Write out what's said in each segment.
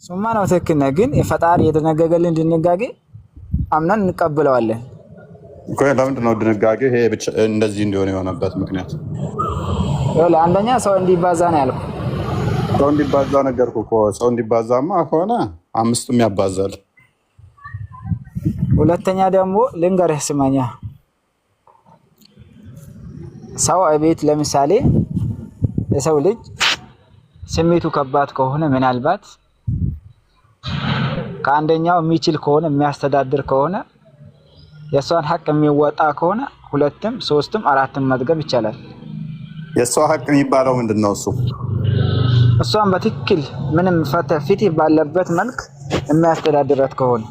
ሱማ ነው ትክክል ነህ። ግን የፈጣሪ የተደነገገልን ድንጋጌ አምነን እንቀበለዋለን እኮ። ለምንድን ነው ድንጋጌ ይሄ ብቻ እንደዚህ እንዲሆን የሆነበት ምክንያት? አንደኛ ሰው እንዲባዛ ነው ያልኩ። ሰው እንዲባዛ ነገርኩህ እኮ። ሰው እንዲባዛማ ከሆነ አምስቱም ያባዛል። ሁለተኛ ደግሞ ልንገርህ ስማኛ፣ ሰው ቤት ለምሳሌ የሰው ልጅ ስሜቱ ከባድ ከሆነ ምናልባት ከአንደኛው የሚችል ከሆነ የሚያስተዳድር ከሆነ የሷን ሐቅ የሚወጣ ከሆነ ሁለትም ሶስትም አራትም መጥገብ ይቻላል። የሷ ሐቅ የሚባለው ምንድነው? እሷን በትክክል ምንም ፊት ባለበት መልክ የሚያስተዳድራት ከሆነ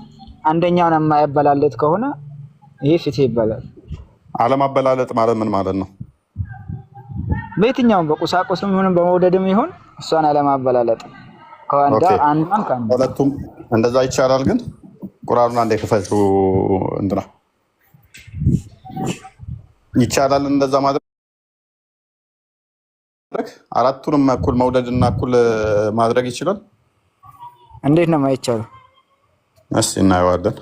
አንደኛውን የማያበላለት ከሆነ ይሄ ፊት ይባላል። አለማበላለጥ ማለት ምን ማለት ነው? በየትኛውም በቁሳቁስም ይሁን በመውደድም ይሁን እሷን አለማበላለጥ ከአንዳ አንዳም ካንዳ ሁለቱም እንደዛ ይቻላል። ግን ቁርአኑን አንዴ ክፈቱ እንትና ይቻላል እንደዛ ማድረግ? አራቱንም እኩል መውደድና እኩል ማድረግ ይችላል? እንዴት ነው የማይቻለው? እስቲ እናየዋለን።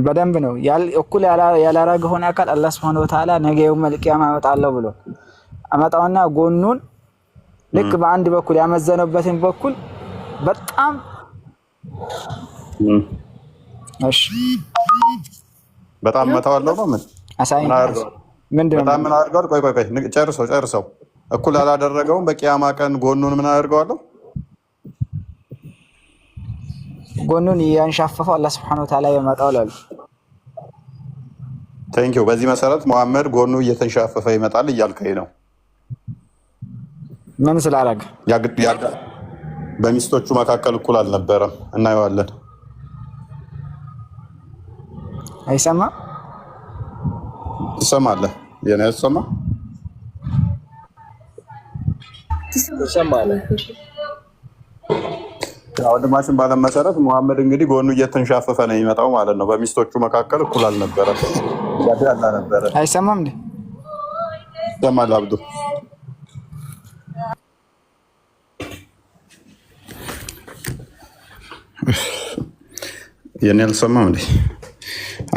በደንብ ነው እኩል ያላረገውን አካል አላህ Subhanahu Wa Ta'ala ነገ የውመል ቂያማ አመጣለሁ ብሎ አመጣውና ጎኑን ልክ በአንድ በኩል ያመዘነበትን በኩል በጣም እሺ በጣም መታወለው ነው። ምን አሳይኝ ምንድነው? በጣም ምን አድርገው? ቆይ ጨርሰው እኩል ያላደረገውን በቂያማ ቀን ጎኑን ምን አድርገዋለሁ? ጎኑን ያንሻፈፈው አላህ Subhanahu Wa Ta'ala ያመጣው ላሉ ቴንኪው። በዚህ መሰረት መሐመድ ጎኑ እየተንሻፈፈ ይመጣል እያልከኝ ነው? ምን ስላደረገ? በሚስቶቹ መካከል እኩል አልነበረም። እናየዋለን። አይሰማም? ትሰማለህ? የኔ አይሰማ? ትሰማለህ? ወንድማችን ባለም መሰረት መሐመድ እንግዲህ ጎኑ እየተንሻፈፈ ነው የሚመጣው ማለት ነው። በሚስቶቹ መካከል እኩል አልነበረም። አይሰማም እንዴ? ይሰማል አብዱ? የኔ አልሰማም እንዴ?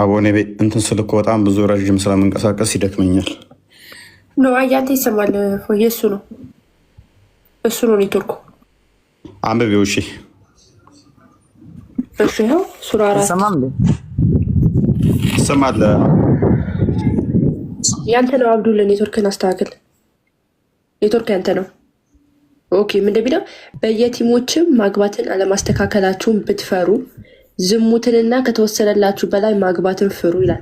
አቦኔ እንትን ስልክ በጣም ብዙ ረጅም ስለምንቀሳቀስ ይደክመኛል። ነው አያንተ ይሰማል። የሱ ነው ኔትወርኩ። አንብቤው። እሺ ነው ሱራ 4 አይሰማም እንዴ? ይሰማል። ያንተ ነው አብዱል። ኔትወርክን አስተካክል። ኔትወርክ ያንተ ነው። ኦኬ ምን እንደሚለው በየቲሞችም ማግባትን አለማስተካከላችሁን ብትፈሩ ዝሙትንና ከተወሰነላችሁ በላይ ማግባትን ፍሩ ይላል።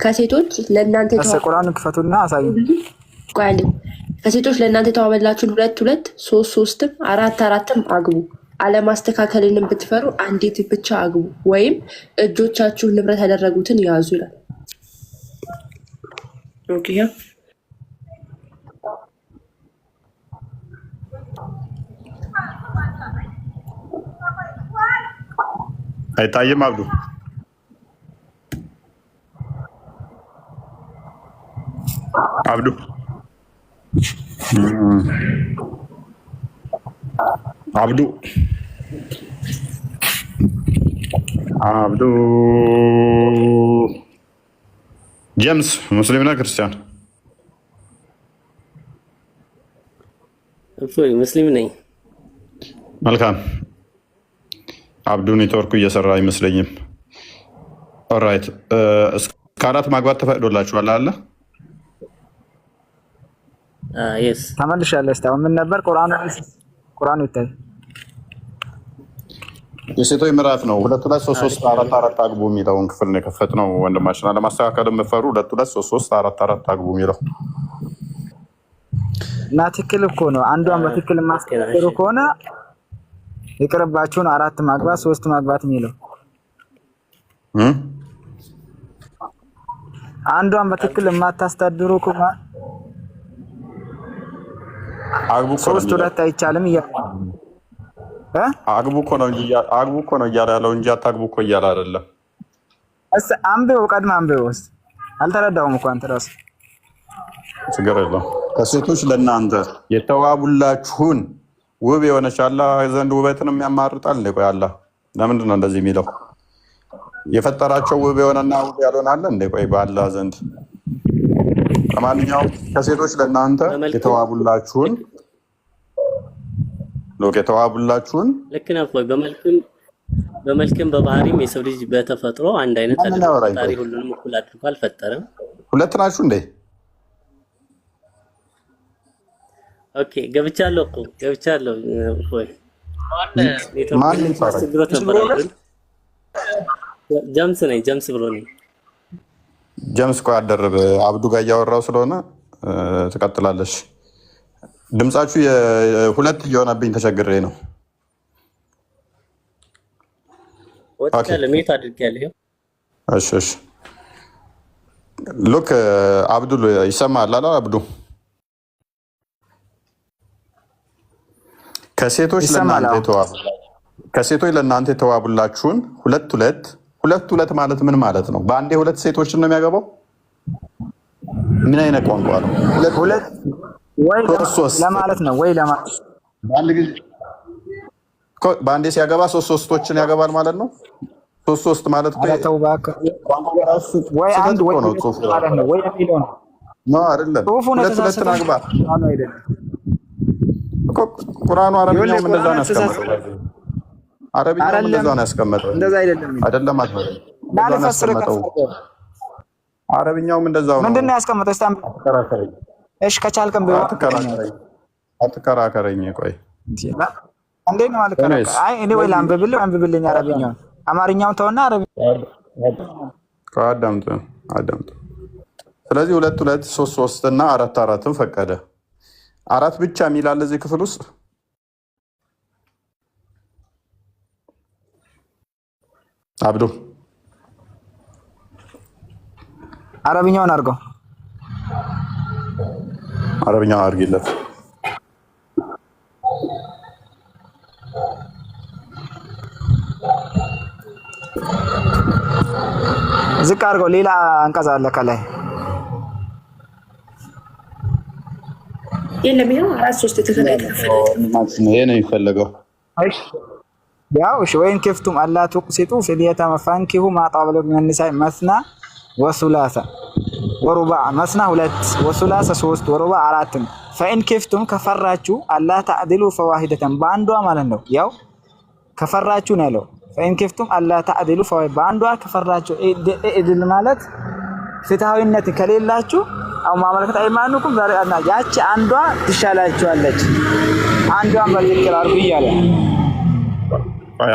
ከሴቶች ለእናንተ ቁርአን ክፈቱና አሳዩ። ከሴቶች ለእናንተ የተዋበላችሁን 2 2 3 3 4 4 አግቡ። አለማስተካከልንም ብትፈሩ አንዲት ብቻ አግቡ፣ ወይም እጆቻችሁ ንብረት ያደረጉትን ያዙ ይላል። ኦኬ አይታየም አብዱ? አብዱ ጀምስ ሙስሊም ነው ክርስቲያን? ሙስሊም ነኝ። መልካም። አብዱ ኔትወርኩ እየሰራ አይመስለኝም። ኦራይት። እስከ 4 ማግባት ተፈቅዶላችኋል አለ? የስ ተመልሻለሁ። እስቲ ምን ነበር ቁርአኑ ይታይ? የሴቶች ምዕራፍ ነው። 2 2 3 3 4 4 አግቡ የሚለውን ክፍል ነው የከፈትነው። ወንድማችን አለማስተካከል የምትፈሩ 2 2 3 3 4 4 አግቡ የሚለው እና ትክክል እኮ ነው። አንዷን በትክክል ማስተካከሉ ከሆነ ይቅርባችሁን 4 ማግባት 3 ማግባት የሚለው አንዷን በትክክል የማታስተዳድሩ ከሆነ አግቡ 3 2 አይቻልም እያለ አግቡ እኮ ነው እያለ ያለው እንጂ አታግቡ እኮ እያለ አይደለም። አንብበው፣ ቀድመህ አንብበው። አልተረዳሁም እኮ አንተ ራስህ። ችግር የለውም። ከሴቶች ለእናንተ የተዋቡላችሁን ውብ የሆነች አላህ ዘንድ ውበትንም ያማርጣል እንዴ? ቆይ አላህ ለምንድን ነው እንደዚህ የሚለው? የፈጠራቸው ውብ የሆነና ውብ ያልሆነ አለ እንዴ? ቆይ በአላህ ዘንድ። ለማንኛውም ከሴቶች ለእናንተ የተዋቡላችሁን ልክ ነው። በመልክም በባህሪም የሰው ልጅ በተፈጥሮ አንድ አይነት አይደለም። ፈጣሪ ሁሉንም እኩል አድርጎ አልፈጠረም። ሁለት ናችሁ እንዴ? ኦኬ ገብቻለሁ። ወይ ማን ይባላል? ጀምስ ብሎ ነኝ። ጀምስ እኮ አደረበ አብዱ ጋር እያወራው ስለሆነ ትቀጥላለሽ። ድምጻችሁ ሁለት እየሆነብኝ ተቸግሬ ነው። ሜት አድርጌያለሁ። እሺ ሉክ አብዱ ይሰማል አላ አብዱ ከሴቶች ለእናንተ የተዋቡላችሁን ሁለት ማለት ምን ማለት ነው? በአንዴ ሁለት ሴቶችን ነው የሚያገባው? ምን አይነት ቋንቋ ነው? ሁለት ወይ ለማለት ነው ወይ ለማለት በአንዴ ሲያገባ ሶስቶችን ያገባል ማለት ነው። ሶስት ማለት ወይ አንድ ወይ ማለት ነው ወይ የሚለው ነው አይደለም። ሁለት አግባ ቁርአኑ አረብኛውም እንደዛ ነው ያስቀመጠው። አረብኛውም እንደዛ ነው ያስቀመጠው። እንደዛ አይደለም አረብኛውም እንደዛው ነው። ምንድን ነው ያስቀመጠው? እሺ ከቻልከም አትከራከረኝ። ቆይ እንዴት ነው ማለት ነው? አይ እኔ ወይ አንብብልኝ አረብኛውን፣ አማርኛውን ተውና አረብኛውን አዳምጥ። ስለዚህ ሁለት ሶስት እና አራትን ፈቀደ። አራት ብቻ የሚላል እዚህ ክፍል ውስጥ አብዱ አረብኛውን አድርገው። አረብኛውን አድርጊለት። ዝቅ አድርገው። ሌላ አንቀጽ አለ ከላይ የለም። ይኸው 4-3 የተከፈለ ይሄ ነው የሚፈለገው። ያው እሺ ወይን ከፍቱም አላ ተቁሲጡ ፍልየታማ ፈንኪሁ ማ ጣበ ለኩም ሚነ ኒሳኢ መስና ወሱላሳ ወሩባዕ። መስና 2 ወሱላሳ 3 ወሩባዕ 4። ፈኢን ከፍቱም ከፈራችሁ አላ ተዕድሉ ፈዋሂደተን በአንዷ ማለት ነው። ያው ከፈራችሁ ነው ያለው። ፈኢን ከፍቱም አላ ተዕድሉ በአንዷ ከፈራችሁ እድል ማለት ፍትሃዊነት ከሌላችሁ አው ማመልከት አይማኑኩም ዛሬ እና ያቺ አንዷ ትሻላችኋለች። አንዷን በትክክል አድርጉ እያለ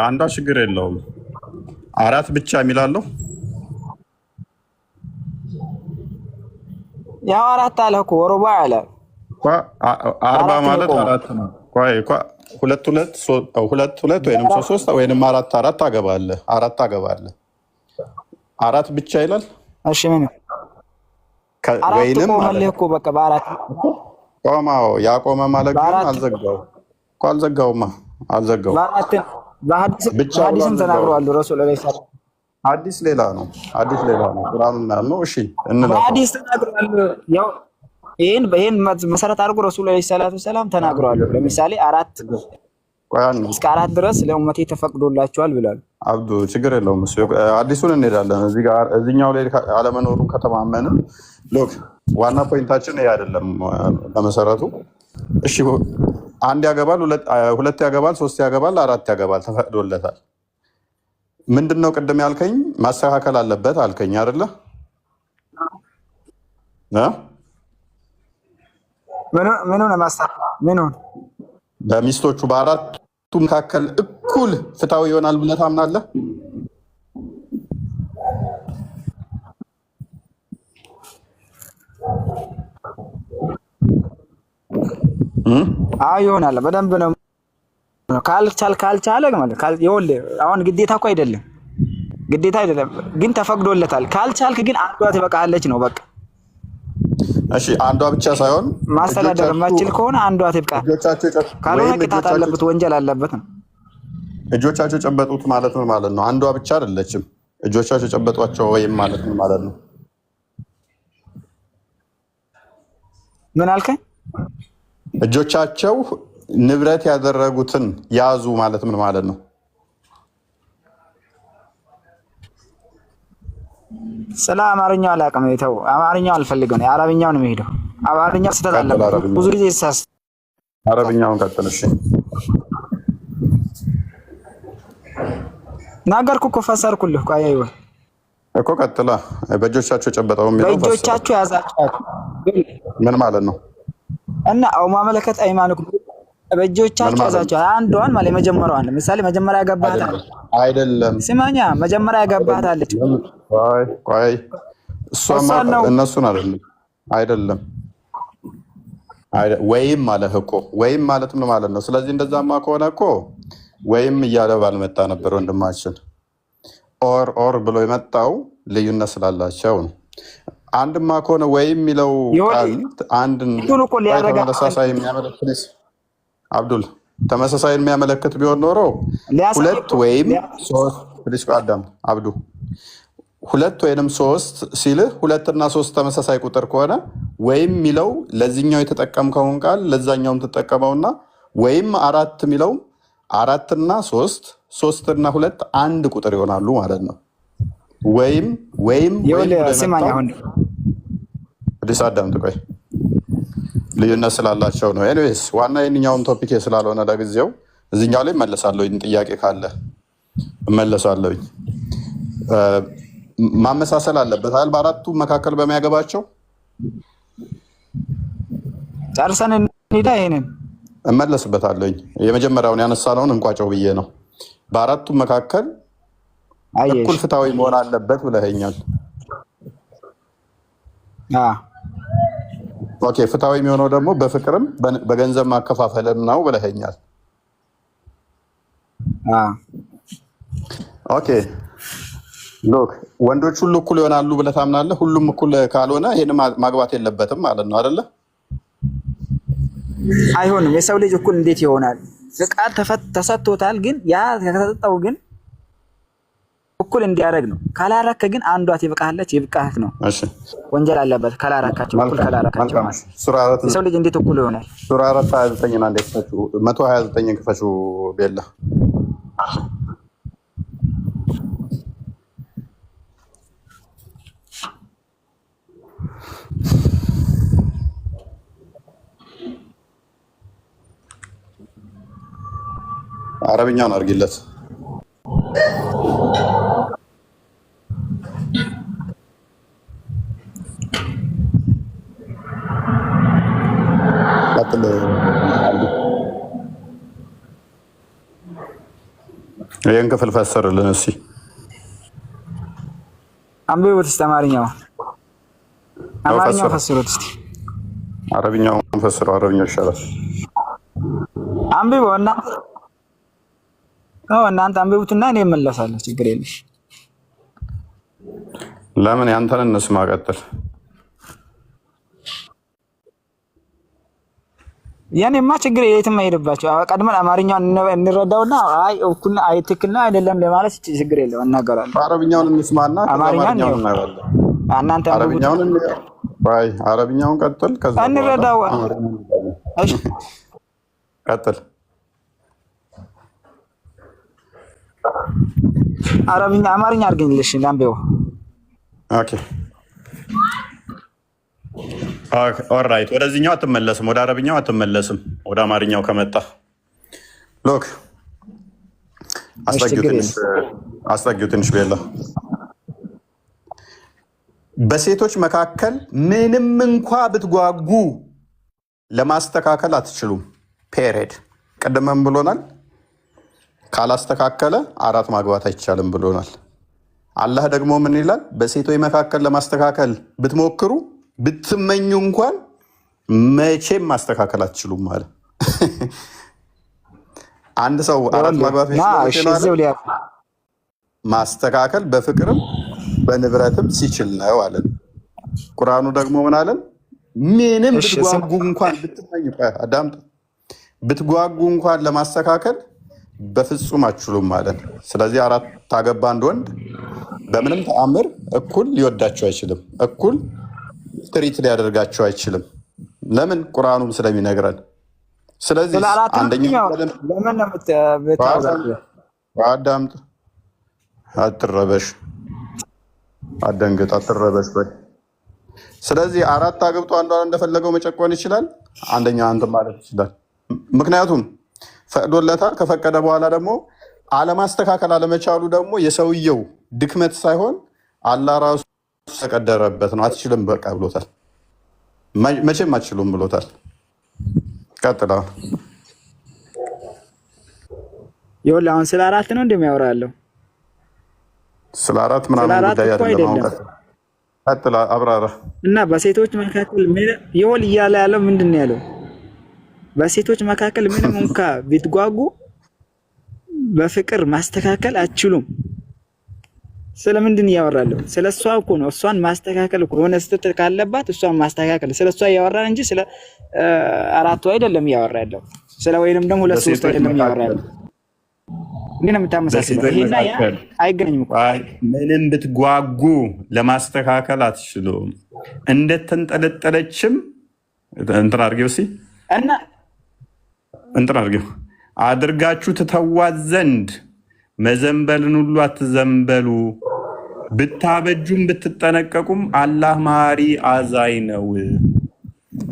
አንዷ ችግር የለውም። አራት ብቻ የሚላለው ያው አራት አለ እኮ ወሩባ አለ 40 ማለት አራት ነው። ሁለት ወይንም ሶስት ወይንም አራት አገባለህ። አራት ብቻ ይላል። እሺ ምን ወይንም ማለት እኮ በቃ በአራት ቆማው ያቆመ ማለት ግን አልዘጋውም። በሐዲስም ተናግረዋል ረሱል ሰለላሁ ዐለይሂ ወሰለም። ሐዲስ ሌላ ነው ቁርአን ነው። እሺ እንለው ሐዲስ ተናግረዋል። ያው ይሄን መሰረት አድርጎ ረሱል ሰለላሁ ዐለይሂ ወሰለም ተናግረዋል። ለምሳሌ 4 እስከ 4 ድረስ ለኡመቴ ተፈቅዶላቸዋል ብሏል። አብዱ ችግር የለውም። እሱ አዲሱን እንሄዳለን። እዚህኛው ላይ አለመኖሩን ከተማመንን ሎክ ዋና ፖይንታችን ይሄ አይደለም በመሰረቱ። እሺ አንድ ያገባል፣ ሁለት ያገባል፣ 3 ያገባል፣ 4 ያገባል፣ ተፈቅዶለታል። ምንድነው ቅድም ያልከኝ? ማስተካከል አለበት አልከኝ አይደለ? ምኑ ነው ማስተካከል? ምኑን በሚስቶቹ በአራቱ መካከል እኩል ፍትሃዊ ይሆናል ብለህ ታምናለህ? ይሆናል። በደንብ ነው። ካልቻለ ማለት አሁን ግዴታ እኮ አይደለም፣ ግን ተፈቅዶለታል። ካልቻልክ ግን አንዷ ትበቃለች ነው በቃ። እሺ አንዷ ብቻ ሳይሆን ማስተዳደር ማችል ከሆነ አንዷ ትብቃ፣ ካልሆነ ቅጣት አለበት፣ ወንጀል አለበት ነው። እጆቻቸው ጨበጡት ማለት ነው ማለት ነው። አንዷ ብቻ አይደለችም። እጆቻቸው ጨበጧቸው ወይም ማለት ነው ማለት ነው። ምን አልከኝ? እጆቻቸው ንብረት ያደረጉትን ያዙ ማለት ምን ማለት ነው? ስለ አማርኛው አላውቅም። ተው አማርኛው አልፈልግም። የአረብኛው ነው የሚሄደው። አማርኛው ስህተት አለበት ብዙ ጊዜ ይሳስ። አረብኛውን ቀጥል። እሺ ነገርኩ እኮ ፈሰርኩልህ እኮ አያይወ እኮ ቀጥላ። በእጆቻቸው ጨበጠው የሚለው በእጆቻቸው ያዛቸው ምን ማለት ነው? እና አው ማመለከት አይማንኩም በእጆቻቸው ያዛቸው አንዷን ማለት የመጀመሪያዋን ለምሳሌ መጀመሪያ ያገባሃት አይደለም። ስማኛ መጀመሪያ ያገባሃት አለች። ቆይ እሷማ እነሱን አይደለም ወይም ማለት እኮ ወይም ማለት ምን ማለት ነው? ስለዚህ እንደዛማ ከሆነ እኮ ወይም እያለ ባልመጣ ነበር ወንድማችን። ኦር ብሎ የመጣው ልዩነት ስላላቸው ነው። አንድማ ከሆነ ወይም የሚለው አንድን ተመሳሳይ የሚያመለክት አብዱል ተመሳሳይ የሚያመለክት ቢሆን ኖሮ ሁለት ወይም ሶስት አዳም አብዱ ሁለት ወይንም ሶስት ሲልህ ሁለትና ሶስት ተመሳሳይ ቁጥር ከሆነ ወይም የሚለው ለዚህኛው የተጠቀምከውን ቃል ለዛኛውም ተጠቀመውና ወይም አራት የሚለው አራትና ሶስትና ሁለት አንድ ቁጥር ይሆናሉ ማለት ነው። ወይም አዳም ቆይ ልዩነት ስላላቸው ነው። ኤኒዌይስ ዋና የኛውን ቶፒክ ስላልሆነ ለጊዜው እዚህኛው ላይ እመለሳለሁኝ። ጥያቄ ካለ እመለሳለሁኝ። ማመሳሰል አለበት አይደል? በአራቱ መካከል በሚያገባቸው ጨርሰን እንሂዳ። ይሄንን እመለስበታለሁኝ። የመጀመሪያውን ያነሳነውን እንቋጨው ብዬ ነው። በአራቱ መካከል እኩል ፍትሃዊ መሆን አለበት ብለኸኛል። ኦኬ፣ ፍትሃዊ የሚሆነው ደግሞ በፍቅርም በገንዘብ ማከፋፈልም ነው ብለኸኛል። ኦኬ ሎክ ወንዶች ሁሉ እኩል ይሆናሉ ብለህ ታምናለህ? ሁሉም እኩል ካልሆነ ይሄን ማግባት የለበትም ማለት ነው አይደለ? አይሆንም። የሰው ልጅ እኩል እንዴት ይሆናል? ፍቃድ ተሰጥቶታል፣ ግን ያ ከተሰጠው ግን እኩል እንዲያደርግ ነው። ካላረከ ግን አንዷ ትብቃለች፣ ይብቃህ ነው። እሺ ወንጀል አለበት ካላረካቸው፣ እኩል ካላረካቸው የሰው ልጅ እንዴት እኩል ይሆናል? ሱራ 429 እና እንዴት ፈቹ 129 ክፈቹ ቤላ አረብኛውን አድርጊለት። ይህን ክፍል ፈሰርልን እስኪ። አንብቡት እስኪ አማርኛው ፈስሩት እስኪ። አረብኛውን ፈስሩ። አረብኛው ይሻላል። አንብቡ እናንተ አንብቡትና እኔ እመለሳለሁ። ችግር የለሽ። ለምን ያንተን እንስማ። ቀጥል። ያኔማ ችግር የትም አይሄድባቸው። ቀድመን አማርኛውን እንረዳውና እኩል ትክክል ነው አይደለም ለማለት ችግር የለው እናገራለን። አረብኛውን እንስማና አማርኛውን እናያለን። እናንተ አረብኛውን ቀጥል። ከዛ እንረዳው። እሺ ቀጥል። አማርኛ አድርገኝልሽ ላምቤው። ኦኬ ኦልራይት። ወደዚህኛው አትመለስም፣ ወደ አረብኛው አትመለስም። ወደ አማርኛው ከመጣ ሎክ አስጠጊው ትንሽ ቤላ። በሴቶች መካከል ምንም እንኳ ብትጓጉ ለማስተካከል አትችሉም። ፔሬድ። ቅድመም ብሎናል። ካላስተካከለ አራት ማግባት አይቻልም ብሎናል። አላህ ደግሞ ምን ይላል? በሴቶች መካከል ለማስተካከል ብትሞክሩ ብትመኙ እንኳን መቼም ማስተካከል አትችሉም ማለት። አንድ ሰው አራት ማግባት ማስተካከል በፍቅርም በንብረትም ሲችል ነው አለን። ቁርአኑ ደግሞ ምን አለን? ምንም ብትጓጉ እንኳን ብትመኙ አዳምጥ፣ ብትጓጉ እንኳን ለማስተካከል በፍጹም አትችሉም ማለት። ስለዚህ አራት ታገባ አንድ ወንድ በምንም ተአምር እኩል ሊወዳቸው አይችልም፣ እኩል ትሪት ሊያደርጋቸው አይችልም። ለምን? ቁርአኑም ስለሚነግረን ስለዚህ አንደኛው ለምን ነው የምታወራው? አዳምጥ፣ አትረበሽ፣ አትደንግጥ፣ አትረበሽ በይ። ስለዚህ አራት አግብቶ አንዷን እንደፈለገው መጨቆን ይችላል። አንደኛ አንተ ማለት ይችላል። ምክንያቱም ፈቅዶለታል። ከፈቀደ በኋላ ደግሞ አለማስተካከል አለመቻሉ ደግሞ የሰውየው ድክመት ሳይሆን አላህ ራሱ ተቀደረበት ነው። አትችልም በቃ ብሎታል። መቼም አትችሉም ብሎታል። ቀጥላ ይኸውልህ አሁን ስለ አራት ነው እንደሚያወራለው ስለ አራት ምናምን ጉዳይ አይደለም። ቀጥላ አብራራ እና በሴቶች መካከል ይኸውል እያለ ያለው ምንድን ነው ያለው? በሴቶች መካከል ምንም እንኳ ቢትጓጉ በፍቅር ማስተካከል አትችሉም። ስለምንድን ያወራለው? ስለሷ እኮ ነው። እሷን ማስተካከል እኮ ሆነ ስትል ካለባት እሷን ማስተካከል ስለሷ ያወራ እንጂ ስለ አራቱ አይደለም ያወራ ያለው። ስለ ወይንም ደግሞ ለሶስት አይደለም ያወራ ያለው። ምን የምታመሳስለው? ይሄና ያ አይገናኝም እኮ። ምንም ብትጓጉ ለማስተካከል አትችሉም። እንደተንጠለጠለችም እንትን አድርጌው ሲ እና እንትን አድርጌው አድርጋችሁ ትተዋት ዘንድ መዘንበልን ሁሉ አትዘንበሉ። ብታበጁም ብትጠነቀቁም አላህ ማሪ አዛይ ነው።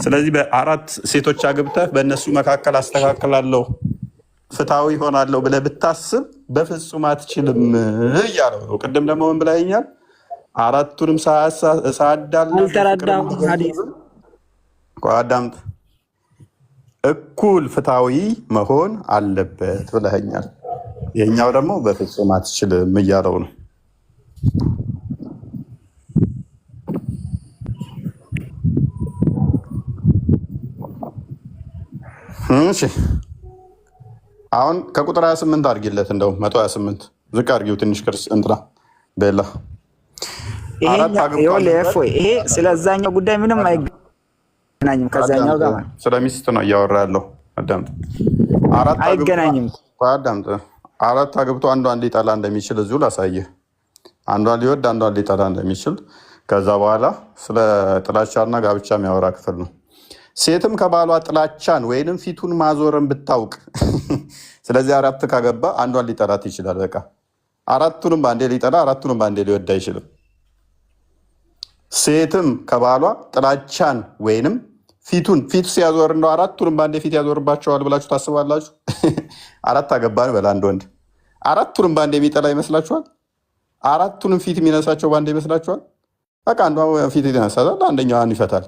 ስለዚህ በአራት ሴቶች አግብተህ በእነሱ መካከል አስተካክላለሁ ፍትሃዊ ይሆናለሁ ብለህ ብታስብ በፍጹም አትችልም እያለው ነው። ቅድም ደግሞ ምን ብላኛል? አራቱንም ሳዳል አዳምጥ፣ እኩል ፍትሃዊ መሆን አለበት ብለኸኛል። የኛው ደግሞ በፍጹም አትችልም እያለው ነው። እሺ አሁን ከቁጥር 28 አድርጊለት፣ እንደው 128 ዝቅ አድርጊው ትንሽ ክርስ እንትና ቤላ ይሄ ስለዛኛው ጉዳይ ምንም አይገናኝም። ከዛኛው ጋር ስለ ሚስት ነው እያወራ ያለው። አዳምጥ፣ አይገናኝም። አዳምጥ። አራት አግብቶ አንዷን ሊጠላ እንደሚችል እዚሁ ላሳየህ። አንዷን ሊወድ አንዷን ሊጠላ እንደሚችል ከዛ በኋላ ስለ ጥላቻና ጋብቻ የሚያወራ ክፍል ነው። ሴትም ከባሏ ጥላቻን ወይንም ፊቱን ማዞርን ብታውቅ ስለዚህ አራት ካገባ አንዷን ሊጠላት ይችላል። በቃ አራቱንም በአንዴ ሊጠላ አራቱንም በአንዴ ሊወድ አይችልም። ሴትም ከባሏ ጥላቻን ወይንም ፊቱ ሲያዞር እንደው አራቱንም በአንዴ ፊት ያዞርባቸዋል ብላችሁ ታስባላችሁ? አራት አገባን በላ አንድ ወንድ አራቱንም በአንዴ የሚጠላ ይመስላችኋል? አራቱንም ፊት የሚነሳቸው በአንዴ ይመስላችኋል? በቃ አንዷ ፊት ይነሳል፣ አንደኛዋን ይፈታል።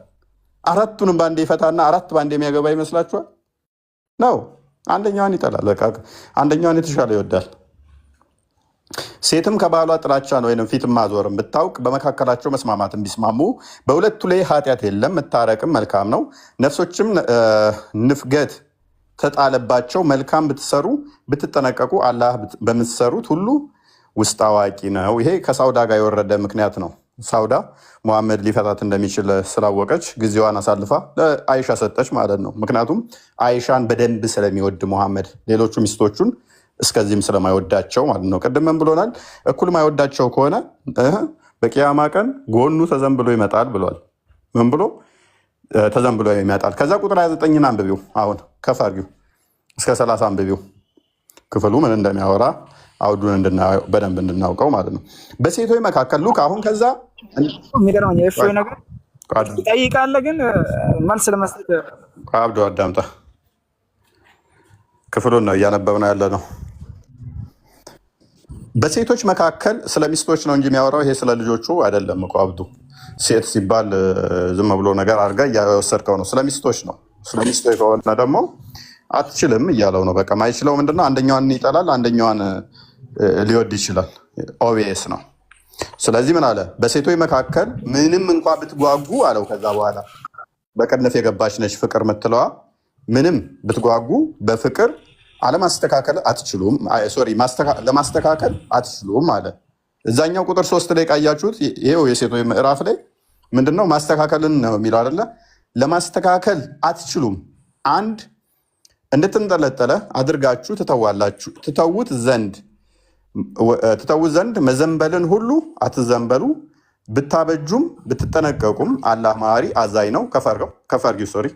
አራቱንም በአንዴ ይፈታና አራት በአንዴ የሚያገባ ይመስላችኋል? ነው። አንደኛዋን ይጠላል። በቃ አንደኛዋን የተሻለ ይወዳል። ሴትም ከባሏ ጥላቻን ወይም ፊት ማዞርን ብታውቅ በመካከላቸው መስማማትን ቢስማሙ በሁለቱ ላይ ኃጢአት የለም፣ መታረቅም መልካም ነው። ነፍሶችም ንፍገት ተጣለባቸው። መልካም ብትሰሩ ብትጠነቀቁ አላህ በምትሰሩት ሁሉ ውስጥ አዋቂ ነው። ይሄ ከሳውዳ ጋር የወረደ ምክንያት ነው። ሳውዳ ሙሐመድ ሊፈታት እንደሚችል ስላወቀች ጊዜዋን አሳልፋ ለአይሻ ሰጠች ማለት ነው። ምክንያቱም አይሻን በደንብ ስለሚወድ ሙሐመድ ሌሎቹ ሚስቶቹን እስከዚህም ስለማይወዳቸው ማለት ነው። ቅድም ምን ብሎናል? እኩል ማይወዳቸው ከሆነ በቂያማ ቀን ጎኑ ተዘንብሎ ይመጣል ብሏል። ምን ብሎ ተዘንብሎ ይመጣል? ከዛ ቁጥር 29ን አንብቢው። አሁን ከፍ አድርጊው እስከ 30 አንብቢው። ክፍሉ ምን እንደሚያወራ አውዱን በደንብ እንድናውቀው ማለት ነው። በሴቶች መካከል ሉክ አሁን ከዛ የሚገርመኝ የእፎይ ነገር ትጠይቃለህ፣ ግን መልስ ለመስጠት አብዶ አዳምጣ። ክፍሉን ነው እያነበብነው ያለ ነው። በሴቶች መካከል ስለ ሚስቶች ነው እንጂ የሚያወራው ይሄ ስለ ልጆቹ አይደለም እኮ አብዱ። ሴት ሲባል ዝም ብሎ ነገር አድርጋ እያወሰድከው ነው። ስለ ሚስቶች ነው። ስለ ሚስቶች ከሆነ ደግሞ አትችልም እያለው ነው። በቃ ማይችለው ምንድነው? አንደኛዋን ይጠላል፣ አንደኛዋን ሊወድ ይችላል። ኦቢኤስ ነው። ስለዚህ ምን አለ? በሴቶች መካከል ምንም እንኳ ብትጓጉ አለው። ከዛ በኋላ በቅንፍ የገባች ነች ፍቅር የምትለዋ ምንም ብትጓጉ በፍቅር አለማስተካከል አትችሉም። ሶሪ ለማስተካከል አትችሉም አለ። እዛኛው ቁጥር 3 ላይ ቃያችሁት። ይሄው የሴቶች ምዕራፍ ላይ ምንድነው ማስተካከልን ነው የሚለው አይደለ? ለማስተካከል አትችሉም። አንድ እንድትንጠለጠለ አድርጋችሁ ትተዉት ዘንድ መዘንበልን ሁሉ አትዘንበሉ። ብታበጁም ብትጠነቀቁም አላህ መሐሪ አዛኝ ነው። ከፈርጊው ሶሪ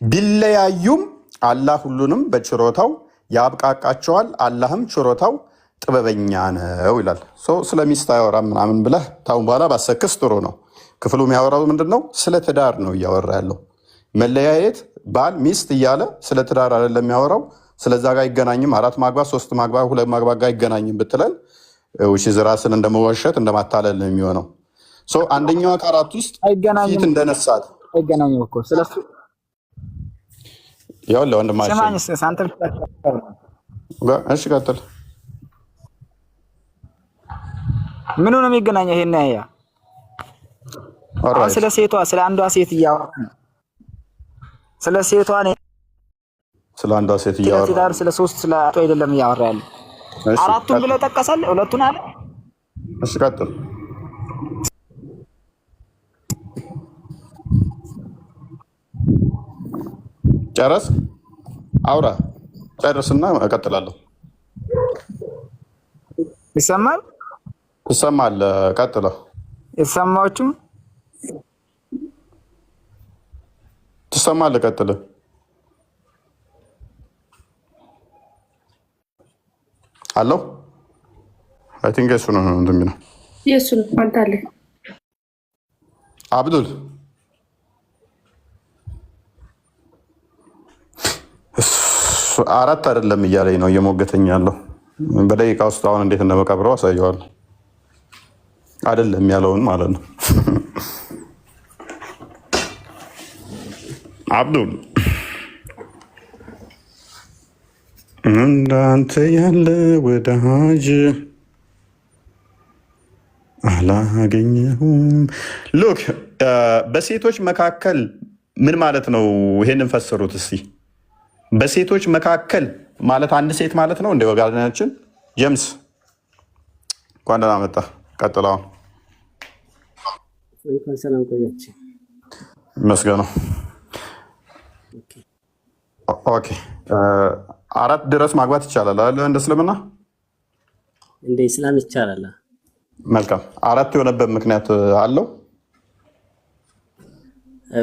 ቢለያዩም አላህ ሁሉንም በችሮታው ያብቃቃቸዋል፣ አላህም ችሮታው ጥበበኛ ነው ይላል። ስለ ሚስት አያወራም ምናምን ብለህ ታውን በኋላ ባሰክስ ጥሩ ነው። ክፍሉ የሚያወራው ምንድን ነው? ስለ ትዳር ነው እያወራ ያለው። መለያየት ባል ሚስት እያለ ስለ ትዳር አይደለም የሚያወራው። ስለዛ ጋር አይገናኝም። 4 ማግባት 3 ማግባት 2 ማግባት ጋር አይገናኝም ብትለን ራስን እንደመዋሸት እንደማታለል ነው የሚሆነው። አንደኛዋ ከአራት ውስጥ ፊት እንደነሳት አይገናኝም እኮ ስለሱ ያው ለወንድማችን ሰማኝ አንተ እሺ ቀጥል። ምኑ ነው የሚገናኘው? ይሄን ያ ስለ ሴቷ ስለ አንዷ ሴት እያወራ ስለ ሴቷ ነው። ስለ አንዷ ሴት እያወራ ትዳር ስለ 3 ስለ አቶ አይደለም እያወራ ያለው። አራቱን ብለህ ጠቀሰል፣ ሁለቱን አለ። እሺ ቀጥል። ጨረስ አውራ ጨርስና እቀጥላለሁ። ይሰማል? ይሰማል። ቀጥለው። ይሰማዎቹም ትሰማለህ? ቀጥል። አለው አይ ቲንክ እሱ ነው እንደሚለው የሱ ነው። አንተ አለ አብዱል አራት አይደለም እያለኝ ነው እየሞገተኝ ያለው። በደቂቃ ውስጥ አሁን እንዴት እንደመቀብረው አሳየዋለሁ። አይደለም ያለውን ማለት ነው። አብዱል እንዳንተ ያለ ወዳጅ አላገኘሁም። ሉክ በሴቶች መካከል ምን ማለት ነው? ይሄንን ፈስሩት እስቲ። በሴቶች መካከል ማለት አንድ ሴት ማለት ነው እንደ ወጋናችን። ጀምስ እንኳን ደህና መጣ። ቀጥለው። ሰላም ቆያችሁ። መስገነው። ኦኬ 4 ድረስ ማግባት ይቻላል አይደል? እንደ እስልምና እንደ እስላም ይቻላል። መልካም። 4 የሆነበት ምክንያት አለው።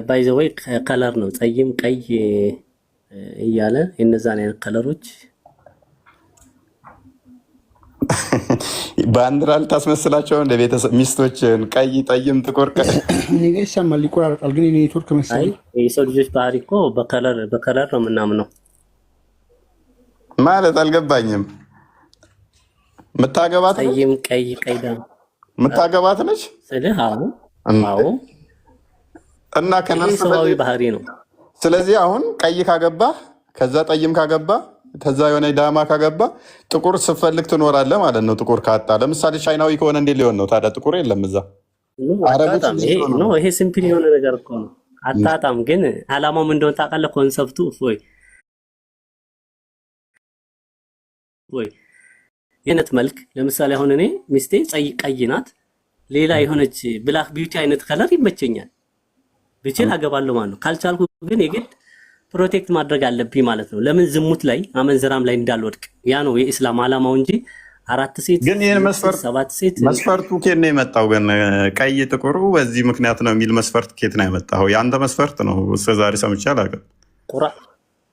ባይ ዘ ወይ ከለር ነው ጠይም ቀይ እያለ የነዛን አይነት ከለሮች ባንዲራ ልታስመስላቸው እንደ ቤተሰብ ሚስቶችን ቀይ፣ ጠይም፣ ጥቁር እኔ ጋር ይሰማል፣ ይቆራረጣል። ግን ኔትወርክ መሰለኝ። የሰው ልጆች ባህሪ እኮ በከለር ነው የምናምነው ማለት አልገባኝም። ምታገባት ጠይም ቀይ ዳ ምታገባት ነች ስልህ አዎ እና ከነሰባዊ ባህሪ ነው። ስለዚህ አሁን ቀይ ካገባ ከዛ ጠይም ካገባ ከዛ የሆነ ዳማ ካገባ ጥቁር ስትፈልግ ትኖራለህ ማለት ነው። ጥቁር ካጣ ለምሳሌ ቻይናዊ ከሆነ እንዴት ሊሆን ነው ታዲያ? ጥቁር የለም እዛ። ይሄ ሲምፕል የሆነ ነገር እኮ ነው። አታጣም። ግን አላማው ምን እንደሆነ ታውቃለህ? ኮንሰፕቱ ወይ የነት መልክ ለምሳሌ አሁን እኔ ሚስቴ ቀይ ናት፣ ሌላ የሆነች ብላክ ቢዩቲ አይነት ከለር ይመቸኛል። ብችል አገባለሁ ማለት ነው። ካልቻልኩ ግን የግድ ፕሮቴክት ማድረግ አለብኝ ማለት ነው። ለምን ዝሙት ላይ አመንዝራም ላይ እንዳልወድቅ። ያ ነው የኢስላም አላማው እንጂ 4 ሴት ግን ይሄን 7 ሴት መስፈርቱ ከየት ነው የመጣው? ግን ቀይ ጥቁሩ በዚህ ምክንያት ነው የሚል መስፈርት ከየት ነው የመጣው? ያንተ መስፈርት ነው። እስከዛሬ ሰምቼ አላውቅም።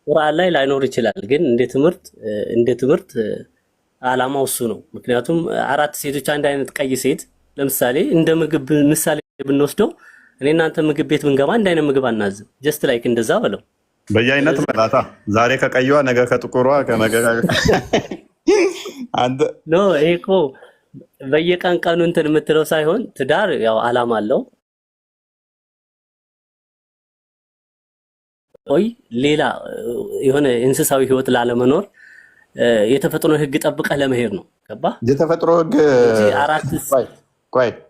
ቁርአን ላይ ላይኖር ይችላል፣ ግን እንደ ትምህርት አላማው እሱ ነው። ምክንያቱም 4 ሴቶች አንድ አይነት ቀይ ሴት ለምሳሌ እንደ ምግብ ምሳሌ ብንወስደው እኔ እናንተ ምግብ ቤት ብንገባ አንድ አይነት ምግብ አናዝም። ጀስት ላይክ እንደዛ በለው በየአይነት መላታ ዛሬ ከቀይዋ ነገ ከጥቁሯ ከነገ አንተ ኖ ይሄ እኮ በየቀን ቀኑ እንትን የምትለው ሳይሆን ትዳር ያው አላማ አለው። ሌላ የሆነ እንስሳዊ ህይወት ላለመኖር የተፈጥሮ ህግ ጠብቀህ ለመሄድ ነው። ገባ? የተፈጥሮ ህግ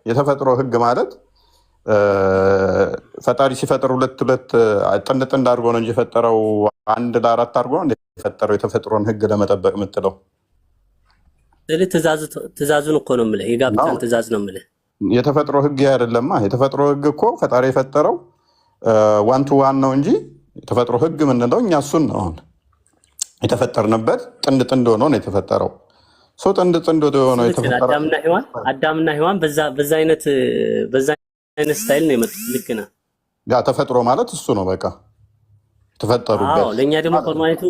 የተፈጥሮ ህግ ማለት ፈጣሪ ሲፈጥር 2 ጥንድ አድርጎ ነው እንጂ የፈጠረው 1 ለ4 አድርጎ ነው የፈጠረው። የተፈጥሮን ህግ ለመጠበቅ የምትለው ትእዛዙን እኮ ነው የምልህ፣ የጋብቻን ትእዛዝ ነው የምልህ። የተፈጥሮ ህግ አይደለማ። የተፈጥሮ ህግ እኮ ፈጣሪ የፈጠረው 1 to 1 ነው እንጂ የተፈጥሮ ህግ የምንለው እኛ እሱን ነው። አሁን የተፈጠርንበት ጥንድ ሆኖ ነው የተፈጠረው። ጥንድ ሆኖ የተፈጠረው አዳምና ሔዋን በዛ አይነት ስታይል ነው የመጡት። ልክ ነህ። ያ ተፈጥሮ ማለት እሱ ነው። በቃ ተፈጠሩበት። አዎ ለኛ ደግሞ ፎርማሊቱ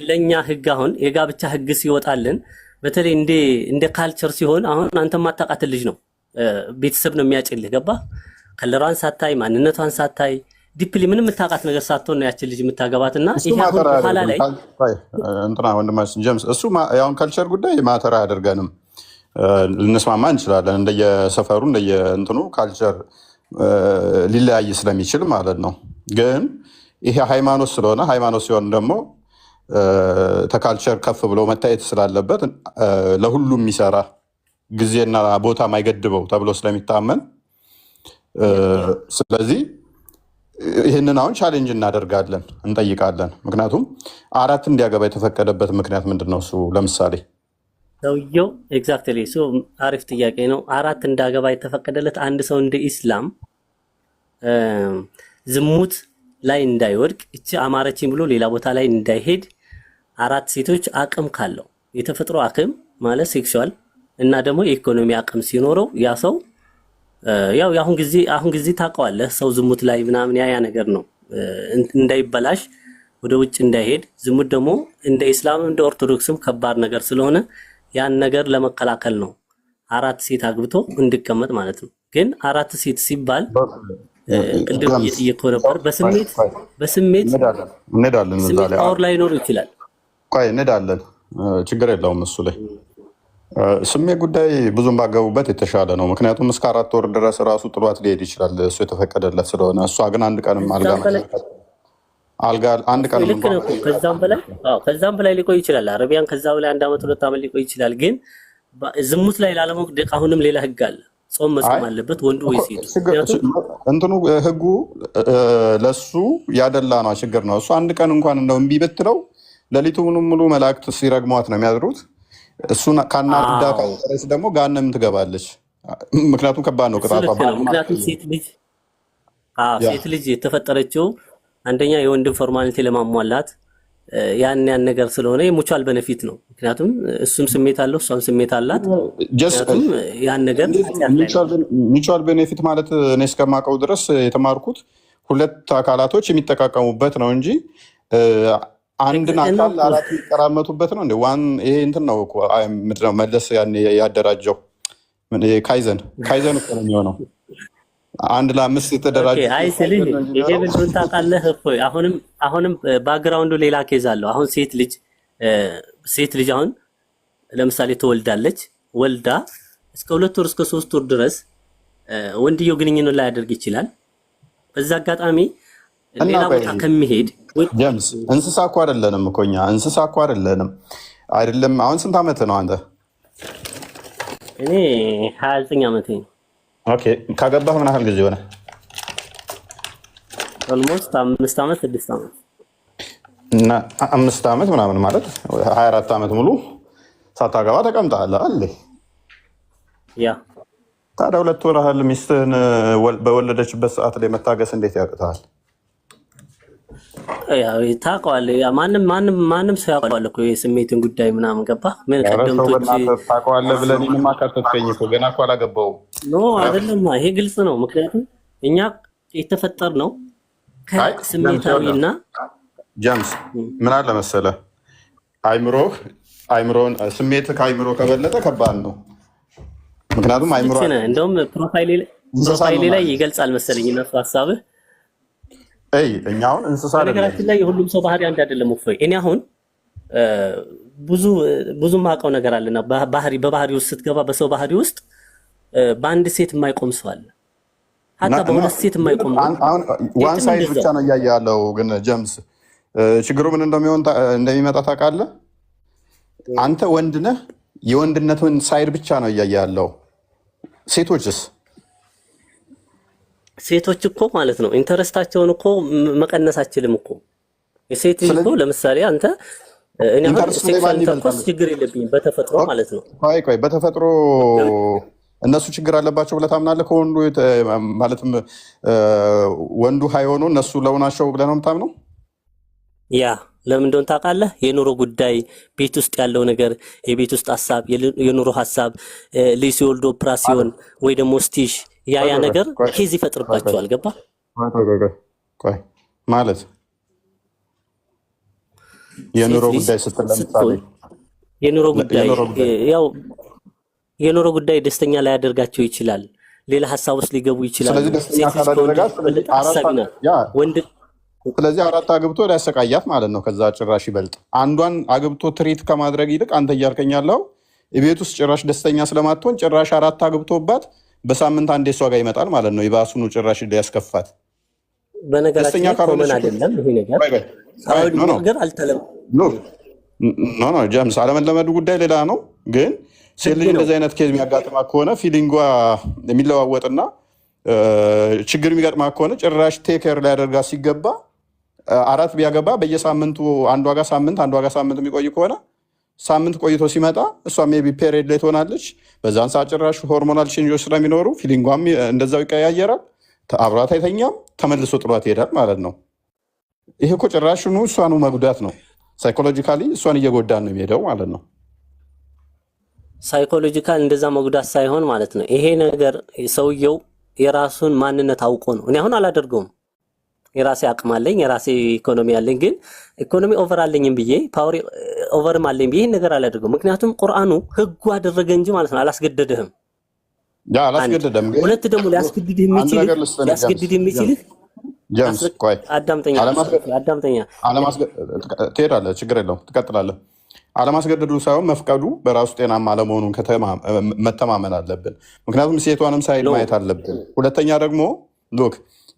ለኛ ህግ አሁን የጋብቻ ህግ ሲወጣልን በተለይ እንደ ካልቸር ሲሆን አሁን አንተ ማታውቃት ልጅ ነው ቤተሰብ ነው የሚያጭልህ ገባ ከለሯን ሳታይ ማንነቷን ሳታይ ዲፕሊ ምንም የምታውቃት ነገር ሳትሆን ነው ያችን ልጅ የምታገባትና ይሄ አሁን በኋላ ላይ እንትና ወንድማችን ጀምስ እሱ ያውን ካልቸር ጉዳይ ማተር አያደርገንም። ልንስማማ እንችላለን እንደየሰፈሩ እንደየእንትኑ ካልቸር ሊለያይ ስለሚችል ማለት ነው። ግን ይሄ ሃይማኖት ስለሆነ ሃይማኖት ሲሆን ደግሞ ተካልቸር ከፍ ብሎ መታየት ስላለበት ለሁሉም የሚሰራ ጊዜና ቦታ ማይገድበው ተብሎ ስለሚታመን ስለዚህ ይህንን አሁን ቻሌንጅ እናደርጋለን እንጠይቃለን። ምክንያቱም 4 እንዲያገባ የተፈቀደበት ምክንያት ምንድን ነው? እሱ ለምሳሌ ሰውየው ኤግዛክትሊ እሱ አሪፍ ጥያቄ ነው። 4 እንዳገባ የተፈቀደለት አንድ ሰው እንደ ኢስላም ዝሙት ላይ እንዳይወድቅ እቺ አማረችኝ ብሎ ሌላ ቦታ ላይ እንዳይሄድ 4 ሴቶች አቅም ካለው የተፈጥሮ አቅም ማለት ሴክሹዋል እና ደግሞ የኢኮኖሚ አቅም ሲኖረው ያ ሰው ያው አሁን ጊዜ ታውቀዋለህ ሰው ዝሙት ላይ ምናምን ያ ነገር ነው እንዳይበላሽ ወደ ውጭ እንዳይሄድ ዝሙት ደግሞ እንደ ኢስላም እንደ ኦርቶዶክስም ከባድ ነገር ስለሆነ ያን ነገር ለመከላከል ነው 4 ሴት አግብቶ እንዲቀመጥ ማለት ነው። ግን 4 ሴት ሲባል ቅድም እየጠየቀው ነበር በስሜት እንሄዳለን እዛ ላይ ፓወር ላይ ኖር ይችላል። ቆይ እንሄዳለን ችግር የለውም እሱ ላይ ስሜት ጉዳይ ብዙም ባገቡበት የተሻለ ነው። ምክንያቱም እስከ 4 ወር ድረስ ራሱ ጥሏት ሊሄድ ይችላል እሱ የተፈቀደለት ስለሆነ እሷ ግን አንድ ቀንም አልጋ አንድ ቀንም ከዛም በላይ ሊቆይ ይችላል። አረቢያን ከዛ በላይ 1 ዓመት 2 ዓመት ሊቆይ ይችላል። ግን ዝሙት ላይ ላለመውደቅ አሁንም ሌላ ህግ አለ። ጾም መጾም አለበት ወንዱ ወይ ሴቱ። እንትኑ ህጉ ለሱ ያደላ ነው ችግር ነው። እሱ አንድ ቀን እንኳን እንደው እምቢ ብትለው ሌሊቱን ሙሉ መላእክት ሲረግሟት ነው የሚያድሩት። እሱን ካናዳ ካረስ ደግሞ ጋንም ትገባለች። ምክንያቱም ከባድ ነው ቅጣቷ። ምክንያቱም ሴት ልጅ የተፈጠረችው አንደኛ የወንድን ፎርማሊቲ ለማሟላት ያን ነገር ስለሆነ የሙቹዋል ቤኔፊት ነው። ምክንያቱም እሱም ስሜት አለው እሷም ስሜት አላት። ያን ነገር ሙቹዋል ቤኔፊት ማለት እኔ እስከማውቀው ድረስ የተማርኩት 2 አካላቶች የሚጠቃቀሙበት ነው እንጂ አንድን አካል 4 የሚቀራመቱበት ነው። ይሄ እንትን ነው እኮ ምንድን ነው መለስ ያደራጀው ካይዘን እኮ ነው የሚሆነው። 1 ለ5 የተደራጀ ይሄ ምንድን ታውቃለህ? አሁንም ባክግራውንዱ ሌላ ኬዝ አለው። አሁን ሴት ልጅ አሁን ለምሳሌ ትወልዳለች። ወልዳ እስከ 2 ወር እስከ 3 ወር ድረስ ወንድየው ግንኙነት ላይ ያደርግ ይችላል። በዛ አጋጣሚ ሌላ ቦታ ከሚሄድ ጀምስ እንስሳ እኮ አይደለንም እኮ እኛ እንስሳ እኮ አይደለም። አሁን ስንት ዓመት ነው አንተ? እኔ 29 ዓመት ነው። ኦኬ ካገባህ ምን ያህል ጊዜ ሆነ? ኦልሞስት 5 ዓመት 6 ዓመት እና 5 ዓመት ምናምን ማለት 24 ዓመት ሙሉ ሳታገባ ተቀምጠሃል አይደል? ያ ታዲያ 2 ወር ያህል ሚስትህን በወለደችበት ሰዓት ላይ መታገስ እንዴት ያቅታል? ያው ታውቀዋለህ። ማንም ሰው ያውቀዋል እኮ የስሜትን ጉዳይ ምናምን ገባህ? ምን ቀደምቶች ታውቀዋለህ ብለህ እኔንም አካተትከኝ እኮ ገና እኮ አላገባሁም። ኖ አይደለም፣ ይሄ ግልጽ ነው። ምክንያቱም እኛ የተፈጠርነው ከስሜታዊና ጀምስ ምን አለ መሰለህ አይምሮን ስሜት ከአይምሮ ከበለጠ ከባድ ነው። ምክንያቱም አይምሮ እንደውም ፕሮፋይሌ ላይ ይገልጻል መሰለኝ እነሱ ሀሳብህ እኛ አሁን እንስሳ አይደለም። ነገራችን ላይ የሁሉም ሰው ባህሪ አንድ አይደለም እፎይ። እኔ አሁን ብዙ ማውቀው ነገር አለና በባህሪ ውስጥ ስትገባ በሰው ባህሪ ውስጥ በአንድ ሴት የማይቆም ሰው አለ። ሀታ በሁለት ሴት የማይቆም አሁን ዋን ሳይድ ብቻ ነው እያየ ያለው። ግን ጀምስ ችግሩ ምን እንደሚመጣ ታውቃለህ? አንተ ወንድ ነህ፣ የወንድነትን ሳይድ ብቻ ነው እያየ ያለው። ሴቶች እኮ ማለት ነው ኢንተረስታቸውን እኮ መቀነስ አችልም እኮ። የሴት ልጅ እኮ ለምሳሌ አንተ እኔ አሁን ሴክሱዋል ኢንተርኮርስ ችግር የለብኝም በተፈጥሮ ማለት ነው። ቆይ በተፈጥሮ እነሱ ችግር አለባቸው ብለህ ታምናለህ? ከወንዱ ማለትም ወንዱ ሀይ ሆኖ እነሱ ለውናቸው ብለህ ነው የምታምነው? ያ ለምን እንደሆነ ታውቃለህ? የኑሮ ጉዳይ፣ ቤት ውስጥ ያለው ነገር፣ የቤት ውስጥ ሀሳብ፣ የኑሮ ሀሳብ፣ ልጅ ሲወልዱ ኦፕራሲዮን ወይ ደግሞ ስቲሽ ያ ነገር ኬዝ ይፈጥርባቸዋል። ገባ ማለት የኑሮ ሴት ልጅ ጉዳይ ስትል ለምሳሌ ስትሆን የኑሮ ጉዳይ ያው የኑሮ ጉዳይ ደስተኛ ላይ ያደርጋቸው ይችላል። ሌላ ሀሳብ ውስጥ ሊገቡ ይችላሉ። ስለዚህ ደስተኛ ሴት ልጅ ካላደረጋት ከወንድ በለጠ ሀሳቢ ናት። ወንድ ስለዚህ አራት አግብቶ ሊያሰቃያት ማለት ነው። ከዛ ጭራሽ ይበልጥ አንዷን አግብቶ ትሪት ከማድረግ ይልቅ አንተ እያልከኝ ያለው ቤት ውስጥ ጭራሽ ደስተኛ ስለማትሆን ጭራሽ አራት አግብቶባት በሳምንት አንዴ እሷ ጋር ይመጣል ማለት ነው። የባሱኑ ጭራሽ ሊያስከፋት። በነገራችን ላይ ኮመን አይደለም ይሄ ነገር አልተለም ኖ ጀምስ አለመለመዱ ጉዳይ ሌላ ነው። ግን ሴት ልጅ እንደዚህ አይነት ኬዝ የሚያጋጥማ ከሆነ ፊሊንጓ የሚለዋወጥና ችግር የሚገጥማ ከሆነ ጭራሽ ቴክር ሊያደርጋ ሲገባ አራት ቢያገባ በየሳምንቱ አንዷ ጋር ሳምንት የሚቆይ ከሆነ ሳምንት ቆይቶ ሲመጣ እሷ ሜቢ ፔሪድ ላይ ትሆናለች። በዛን ሰዓት ጭራሽ ሆርሞናል ቼንጆች ስለሚኖሩ ፊሊንጓም እንደዛው ይቀያየራል። አብሯት አይተኛም፣ ተመልሶ ጥሏት ይሄዳል ማለት ነው። ይሄ እኮ ጭራሽኑ እሷኑ መጉዳት ነው። ሳይኮሎጂካሊ እሷን እየጎዳን ነው የሚሄደው ማለት ነው። ሳይኮሎጂካል እንደዛ መጉዳት ሳይሆን ማለት ነው። ይሄ ነገር ሰውየው የራሱን ማንነት አውቆ ነው። እኔ አሁን አላደርገውም። የራሴ አቅም አለኝ፣ የራሴ ኢኮኖሚ አለኝ። ግን ኢኮኖሚ ኦቨር አለኝም ብዬ ፓወር ኦቨርም አለኝ ብዬ ይህን ነገር አላደርገውም። ምክንያቱም ቁርአኑ ህጉ አደረገ እንጂ ማለት ነው አላስገደደህም። አላስገደደም። ሁለት ደግሞ ሊያስገድድህ የሚችልህ ጀምስ ቆይ አዳምጠኛ ትሄዳለህ፣ ችግር የለውም ትቀጥላለህ። አለማስገደዱ ሳይሆን መፍቀዱ በራሱ ጤናማ አለመሆኑን መተማመን አለብን። ምክንያቱም ሴቷንም ሳይድ ማየት አለብን። ሁለተኛ ደግሞ ሎክ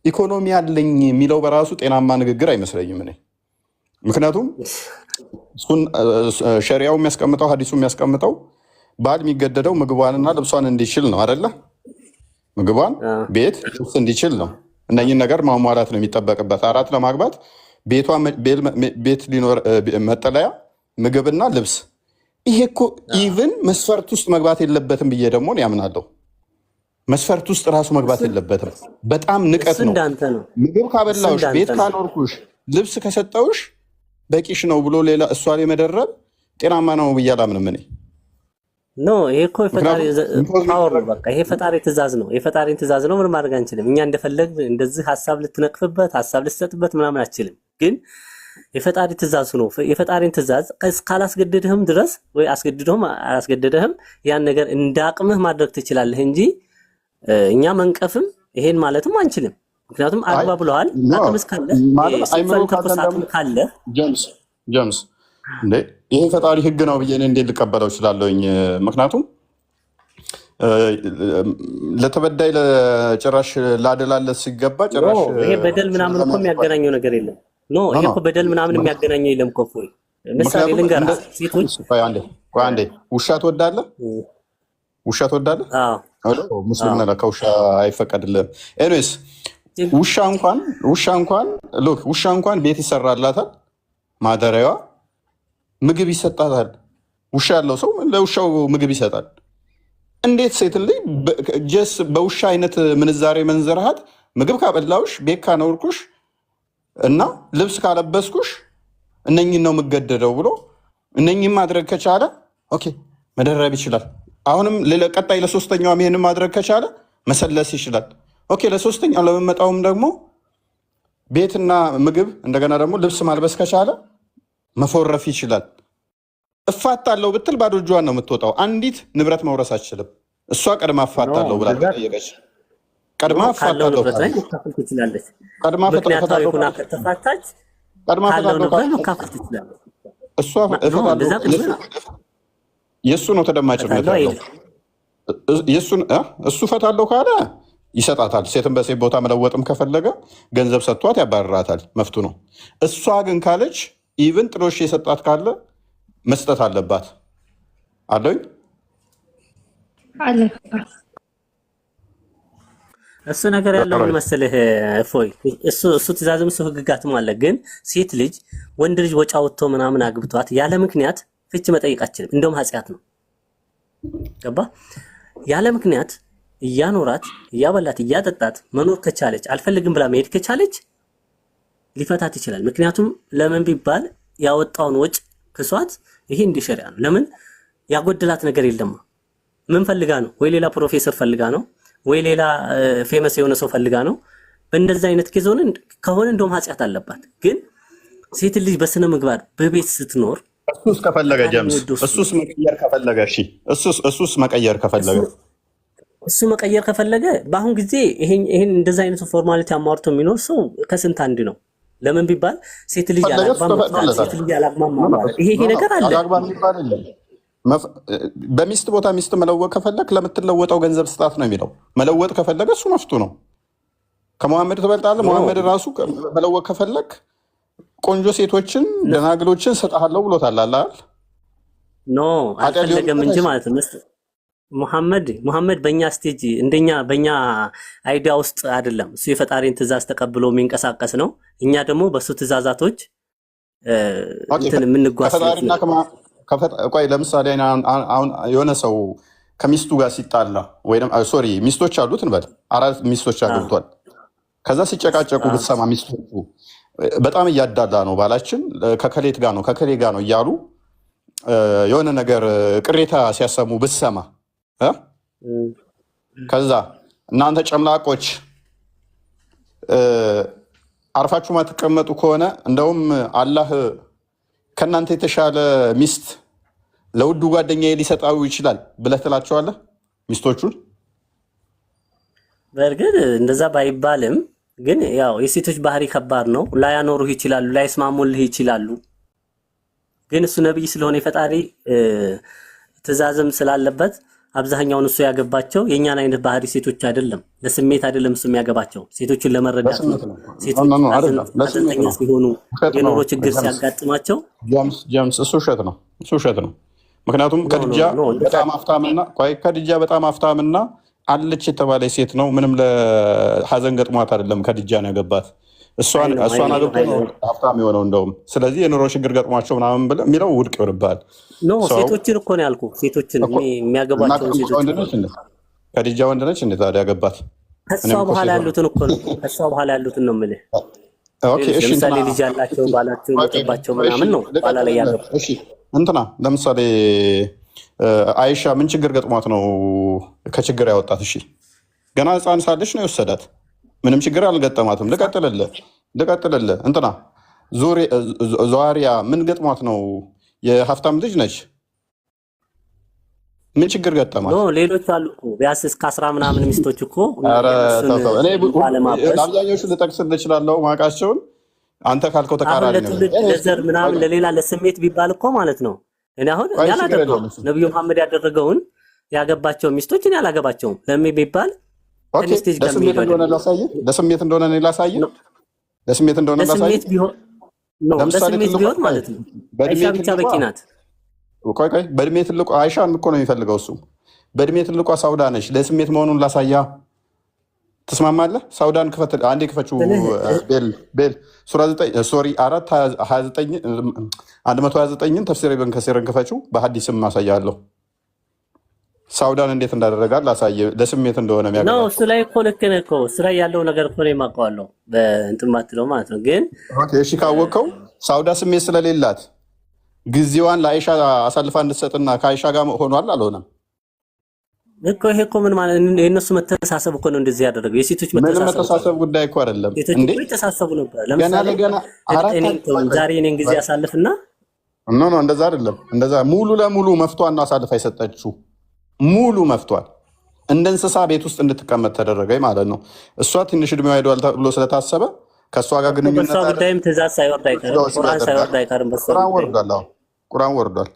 ኢኮኖሚ አለኝ የሚለው በራሱ ጤናማ ንግግር አይመስለኝም እኔ። ምክንያቱም እሱን ሸሪያው የሚያስቀምጠው ሀዲሱ የሚያስቀምጠው ባል የሚገደደው ምግቧንና ልብሷን እንዲችል ነው አይደለ? ምግቧን ቤት ልብስ እንዲችል ነው። እነኝን ነገር ማሟላት ነው የሚጠበቅበት። አራት ለማግባት ቤት ሊኖር መጠለያ፣ ምግብና ልብስ። ይሄ እኮ ኢቭን መስፈርት ውስጥ መግባት የለበትም ብዬ ደግሞ ያምናለሁ። መስፈርት ውስጥ ራሱ መግባት የለበትም። በጣም ንቀት ነው። ምግብ ካበላውሽ፣ ቤት ካኖርኩሽ፣ ልብስ ከሰጠውሽ በቂሽ ነው ብሎ ሌላ እሷ ላይ መደረብ ጤናማ ነው ብዬ አላምንም እኔ። ኖ ይሄ እኮ የፈጣሪ ፓወር ነው። በቃ ይሄ ፈጣሪ ትእዛዝ ነው። የፈጣሪን ትእዛዝ ነው። ምን ማድረግ አንችልም እኛ። እንደፈለግ እንደዚህ ሀሳብ ልትነቅፍበት፣ ሀሳብ ልትሰጥበት ምናምን አችልም። ግን የፈጣሪ ትእዛዝ ነው። የፈጣሪን ትእዛዝ ካላስገደደህም ድረስ ወይ አስገድደህም አላስገደደህም ያን ነገር እንዳቅምህ ማድረግ ትችላለህ እንጂ እኛ መንቀፍም ይሄን ማለትም አንችልም። ምክንያቱም አግባ ብለዋል። አቅምስ ካለ አቅም ካለ ጀምስ እንዴ ይሄ ፈጣሪ ህግ ነው ብዬ እንዴት ልቀበለው እችላለሁኝ? ምክንያቱም ለተበዳይ ለጭራሽ ላደላለት ሲገባ ጭራሽ ይሄ በደል ምናምን እኮ የሚያገናኘው ነገር የለም። ኖ ይሄ እኮ በደል ምናምን የሚያገናኘው የለም እኮ። ምሳሌ ልንገርህ፣ ሴቶች አንዴ ውሻ ትወዳለህ? ውሻ ትወዳለህ? ሙስሊም ነህ ለካ ውሻ አይፈቀድልህም። ኤኒዌይስ ውሻ እንኳን ቤት ይሰራላታል፣ ማደሪያዋ ምግብ ይሰጣታል። ውሻ ያለው ሰው ለውሻው ምግብ ይሰጣል። እንዴት ሴት ልጅ ጀስ በውሻ አይነት ምንዛሬ መንዘርሃት ምግብ ካበላውሽ፣ ቤት ካኖርኩሽ እና ልብስ ካለበስኩሽ እነኝን ነው የምገደደው ብሎ እነኝን ማድረግ ከቻለ ኦኬ መደረብ ይችላል። አሁንም ቀጣይ ለሶስተኛውም ይሄንን ማድረግ ከቻለ መሰለስ ይችላል። ኦኬ ለሶስተኛው ለመመጣውም ደግሞ ቤትና ምግብ እንደገና ደግሞ ልብስ ማልበስ ከቻለ መፎረፍ ይችላል። እፋታለሁ ብትል ባዶ እጇን ነው የምትወጣው። አንዲት ንብረት መውረስ አትችልም። እሷ ቀድማ እፋታለሁ ብላ ጠየቀች። ቀድማ እፋታለሁ የእሱ ነው ተደማጭነት ያለው። እሱ እፈታለሁ ካለ ይሰጣታል። ሴትን በሴት ቦታ መለወጥም ከፈለገ ገንዘብ ሰጥቷት ያባርራታል። መፍቱ ነው። እሷ ግን ካለች ኢቭን ጥሎሽ የሰጣት ካለ መስጠት አለባት። አለኝ እሱ ነገር ያለው መሰለህ እፎይ። እሱ ትእዛዝም እሱ ህግጋትም አለ። ግን ሴት ልጅ ወንድ ልጅ ወጪ አውጥቶ ምናምን አግብቷት ያለ ምክንያት ፍች መጠየቅ አችልም። እንደውም ኃጢአት ነው። ገባ? ያለ ምክንያት እያኖራት እያበላት እያጠጣት መኖር ከቻለች አልፈልግም ብላ መሄድ ከቻለች ሊፈታት ይችላል። ምክንያቱም ለምን ቢባል ያወጣውን ወጭ ክሷት ይሄ እንደ ሸሪዓ ነው። ለምን ያጎደላት ነገር የለም። ምን ፈልጋ ነው? ወይ ሌላ ፕሮፌሰር ፈልጋ ነው፣ ወይ ሌላ ፌመስ የሆነ ሰው ፈልጋ ነው። በእንደዚህ አይነት ከሆነ እንደውም ኃጢአት አለባት። ግን ሴት ልጅ በስነ ምግባር በቤት ስትኖር እሱስ ከፈለገ ጀምስ እሱስ መቀየር ከፈለገ እሺ እሱስ መቀየር ከፈለገ እሱ መቀየር ከፈለገ በአሁን ጊዜ ይሄን እንደዛ አይነቱ ፎርማሊቲ አሟርቶ የሚኖር ሰው ከስንት አንድ ነው። ለምን ቢባል ሴት ልጅ ያላግባብ ይሄ ነገር አለ። በሚስት ቦታ ሚስት መለወጥ ከፈለግ ለምትለወጠው ገንዘብ ስጣት ነው የሚለው። መለወጥ ከፈለገ እሱ መፍቱ ነው። ከመሐመድ ትበልጣለህ። መሐመድ ራሱ መለወጥ ከፈለግ ቆንጆ ሴቶችን ደናግሎችን ሰጣለሁ ብሎታል። አላል ኖ አልፈለገም እንጂ ማለት ነው። መሐመድ በእኛ ስቴጅ እንደኛ በእኛ አይዲያ ውስጥ አይደለም። እሱ የፈጣሪን ትእዛዝ ተቀብሎ የሚንቀሳቀስ ነው። እኛ ደግሞ በእሱ ትእዛዛቶች እንትን የምንጓዝ ቆይ ለምሳሌ አሁን የሆነ ሰው ከሚስቱ ጋር ሲጣላ ወይ ሶሪ ሚስቶች አሉት እንበል 4 ሚስቶች አግብቷል። ከዛ ሲጨቃጨቁ ብትሰማ ሚስቶቹ በጣም እያዳላ ነው ባላችን ከከሌት ጋር ነው ከከሌ ጋር ነው እያሉ የሆነ ነገር ቅሬታ ሲያሰሙ ብትሰማ ከዛ እናንተ ጨምላቆች አርፋችሁ ማትቀመጡ ከሆነ እንደውም አላህ ከእናንተ የተሻለ ሚስት ለውዱ ጓደኛዬ ሊሰጣው ይችላል ብለህ ትላቸዋለህ ሚስቶቹን። በእርግጥ እንደዛ ባይባልም ግን ያው የሴቶች ባህሪ ከባድ ነው። ላያኖሩህ ይችላሉ፣ ላይስማሙልህ ይችላሉ። ግን እሱ ነብይ ስለሆነ የፈጣሪ ትእዛዝም ስላለበት አብዛኛውን እሱ ያገባቸው የኛን አይነት ባህሪ ሴቶች አይደለም። ለስሜት አይደለም እሱ የሚያገባቸው ሴቶችን ለመረዳት ነው። ሴቶች አዘንተኛ ሲሆኑ የኑሮ ችግር ሲያጋጥማቸው ጀምስ እሱ ውሸት ነው። ምክንያቱም ከድጃ በጣም አፍታምና አለች የተባለ ሴት ነው። ምንም ለሐዘን ገጥሟት አይደለም ከድጃ ነው ያገባት። እሷን አግብቶ ነው ሀብታም የሆነው እንደውም። ስለዚህ የኑሮ ችግር ገጥሟቸው ምናምን ብለህ የሚለው ውድቅ ይሆንብሃል። ሴቶችን እኮ ነው ያልኩህ። ሴቶችን የሚያገባቸውን ሴቶች ከድጃ ወንድ ነች እንዴ ታዲያ ያገባት? ከእሷ በኋላ ያሉትን እኮ ነው። ከእሷ በኋላ ያሉትን ነው የምልህ። ለምሳሌ ልጅ ያላቸው ባላቸው የሞተባቸው ምናምን ነው በኋላ ላይ ያገባት። እንትና ለምሳሌ አይሻ ምን ችግር ገጥሟት ነው ከችግር ያወጣት? እሺ ገና ህፃን ሳለች ነው የወሰዳት። ምንም ችግር አልገጠማትም። ልቀጥልልህ እንትና ዙዋሪያ ምን ገጥሟት ነው? የሀብታም ልጅ ነች። ምን ችግር ገጠማት? ሌሎች አሉ እኮ ቢያንስ እስከ 10 ምናምን ሚስቶች እኮ አብዛኞቹ ልጠቅስልህ እችላለሁ ማውቃቸውን። አንተ ካልከው ተቃራኒ ነው። ለዘር ምናምን ለሌላ ለስሜት ቢባል እኮ ማለት ነው። እኔ አሁን ያላገባው ነብዩ መሐመድ ያደረገውን ያገባቸው ሚስቶች እኔ አላገባቸውም። ለምን ቢባል ለስሜት እንደሆነ ላሳየህ። ለስሜት ቢሆን ማለት ነው። አይሻ ብቻ በቂ ናት። በእድሜ ትልቁ አይሻን እኮ ነው የሚፈልገው እሱ። በእድሜ ትልቋ ሳውዳ ነች። ለስሜት መሆኑን ላሳያ። ትስማማለህ? ሳውዳን አንዴ ክፈችው። ቤል ሱራ 129ን ተፍሲር ኢብን ከሲርን ክፈችው። በሀዲስም ማሳያለሁ ሳውዳን እንዴት እንዳደረጋል ላሳየ። ለስሜት እንደሆነ የሚያገባው እሱ ላይ እኮ ልክ ነህ እኮ እሱ ላይ ያለው ነገር እኮ ነው የማውቀዋለሁ። በእንትን ማትለው ማለት ነው። ግን እሺ ካወቅከው ሳውዳ ስሜት ስለሌላት ጊዜዋን ለአይሻ አሳልፋ እንድትሰጥና ከአይሻ ጋር ሆኗል አልሆነም እኮ። ይሄ እኮ ምን ማለት ነው? የእነሱ መተሳሰብ እኮ ነው እንደዚህ ያደረገው። የሴቶች መተሳሰብ ጉዳይ እኮ አይደለም እንዴ? የተሳሰቡ ነበር። ለምሳሌ ዛሬ እኔን ጊዜ አሳልፍና እንደዛ አይደለም። እንደዛ ሙሉ ለሙሉ መፍቷን ነው አሳልፋ የሰጠችው። ሙሉ መፍቷል። እንደ እንስሳ ቤት ውስጥ እንድትቀመጥ ተደረገ ማለት ነው። እሷ ትንሽ እድሜዋ ሄዷል ተብሎ ስለታሰበ ከእሷ ጋር ግንኙነት ጉዳይም ትእዛዝ ሳይወርድ አይቀርም። ቁርአን ሳይወርድ አይቀርም። ቁርአን ወርዷል።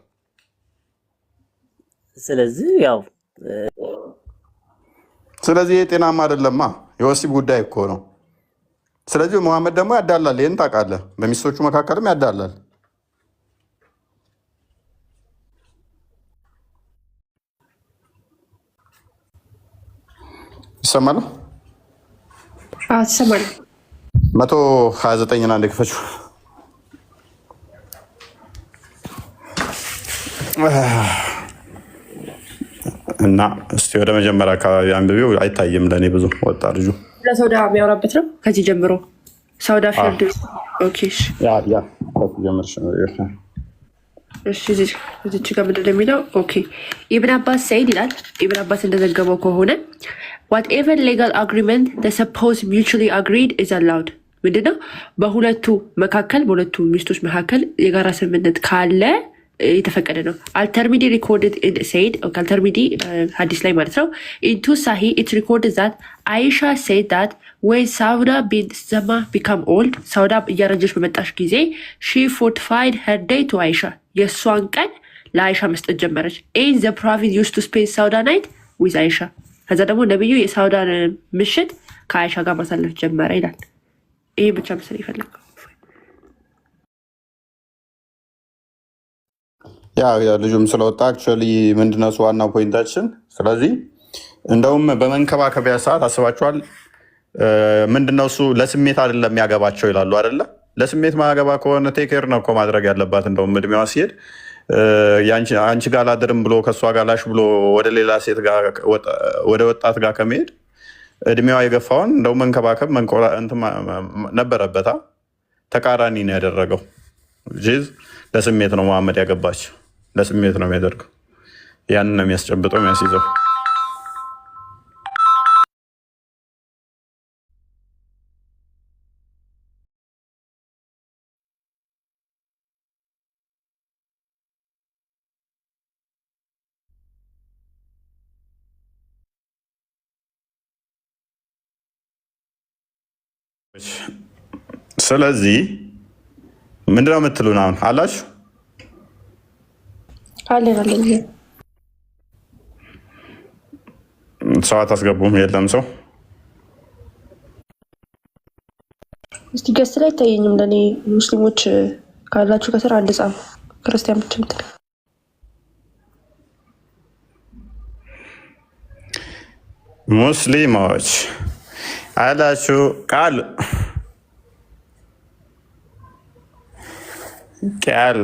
ስለዚህ የጤናማ አይደለማ። የወሲብ ጉዳይ እኮ ነው። ስለዚህ መሐመድ ደግሞ ያዳላል። ይህን ታውቃለህ። በሚስቶቹ መካከልም ያዳላል። ይሰማል? ይሰማል። 129 አንዴ ክፈችው። እና እስቲ ወደ መጀመሪያ አካባቢ አንብቤው አይታይም ለእኔ ብዙ ወጣ ልጁ ለሳውዳ የሚያወራበት ነው። ከዚህ ጀምሮ ሳውዳ ፊልድ እዚች ጋር ምንድን ነው የሚለው? ኢብን አባስ ሰይድ ይላል። ኢብን አባስ እንደዘገበው ከሆነ whatever legal agreement the supposed mutually agreed is allowed ምንድነው በሁለቱ ሚስቶች መካከል የጋራ ስምምነት ካለ የተፈቀደ ነው። አልተርሚዲ ሪኮርድድ ሴድ አልተርሚዲ ሀዲስ ላይ ማለት ነው። ኢንቱ ሳሂ ኢት ሪኮርድድ ዛት አይሻ ሴድ ዛት ወይ ሳውዳ ቢን ዘማ ቢካም ኦልድ ሳውዳ እያረጀች በመጣሽ ጊዜ ሺ ፎርቲፋይድ ሄር ዴይ ቱ አይሻ የእሷን ቀን ለአይሻ መስጠት ጀመረች። ኢን ዘ ፕሮቪንስ ዩዝድ ቱ ስፔንድ ሳውዳ ናይት ዊዝ አይሻ። ከዛ ደግሞ ነቢዩ የሳውዳን ምሽት ከአይሻ ጋር ማሳለፍ ጀመረ ይላል። ይሄ ብቻ ምስል ይፈልጋል። ያ ልጁም ስለወጣ አክቹዋሊ ምንድነው እሱ ዋናው ፖይንታችን። ስለዚህ እንደውም በመንከባከቢያ ሰዓት አስባችኋል። ምንድነው እሱ ለስሜት አይደለም የሚያገባቸው ይላሉ አይደለ? ለስሜት ማያገባ ከሆነ ቴክር ነው እኮ ማድረግ ያለባት። እንደውም እድሜዋ ሲሄድ አንቺ ጋር ላድርም ብሎ ከእሷ ጋር ላሽ ብሎ ወደ ሌላ ሴት ጋር ወደ ወጣት ጋር ከመሄድ እድሜዋ የገፋውን እንደው መንከባከብ ነበረበታ። ተቃራኒ ነው ያደረገው። ለስሜት ነው መሐመድ ያገባች፣ ለስሜት ነው የሚያደርገው። ያንን ነው የሚያስጨብጠው የሚያስይዘው። ስለዚህ ምንድነው የምትሉን አሁን አላችሁ? ሰው አታስገቡም? የለም ሰው እስቲ ገስ ላይ አይታየኝም። ለእኔ ሙስሊሞች ካላችሁ ከስር አንድ ጻፉ። ክርስቲያን ብቻ ምትል ሙስሊሞች አላችሁ ቃል ቃል